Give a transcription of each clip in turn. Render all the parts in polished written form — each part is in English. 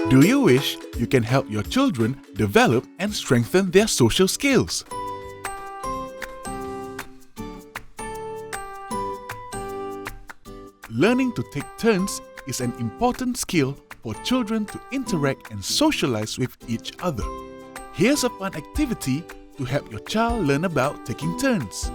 Do you wish you can help your children develop and strengthen their social skills? Learning to take turns is an important skill for children to interact and socialize with each other. Here's a fun activity to help your child learn about taking turns.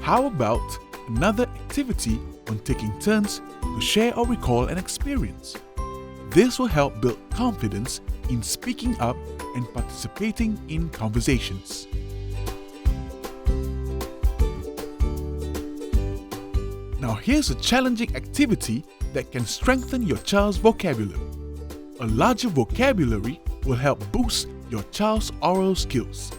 How about another activity on taking turns to share or recall an experience? This will help build confidence in speaking up and participating in conversations. Now here's a challenging activity that can strengthen your child's vocabulary. A larger vocabulary will help boost your child's oral skills.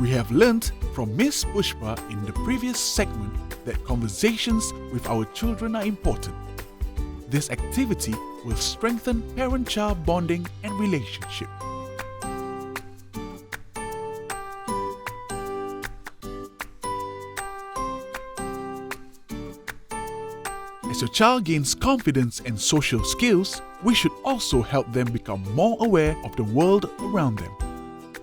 We have learnt from Miss Pushpa in the previous segment that conversations with our children are important. This activity will strengthen parent-child bonding and relationship. As your child gains confidence and social skills, we should also help them become more aware of the world around them.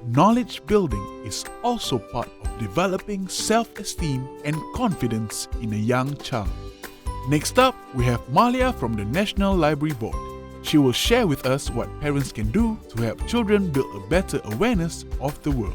Knowledge building is also part of developing self-esteem and confidence in a young child. Next up, we have Malia from the National Library Board. She will share with us what parents can do to help children build a better awareness of the world.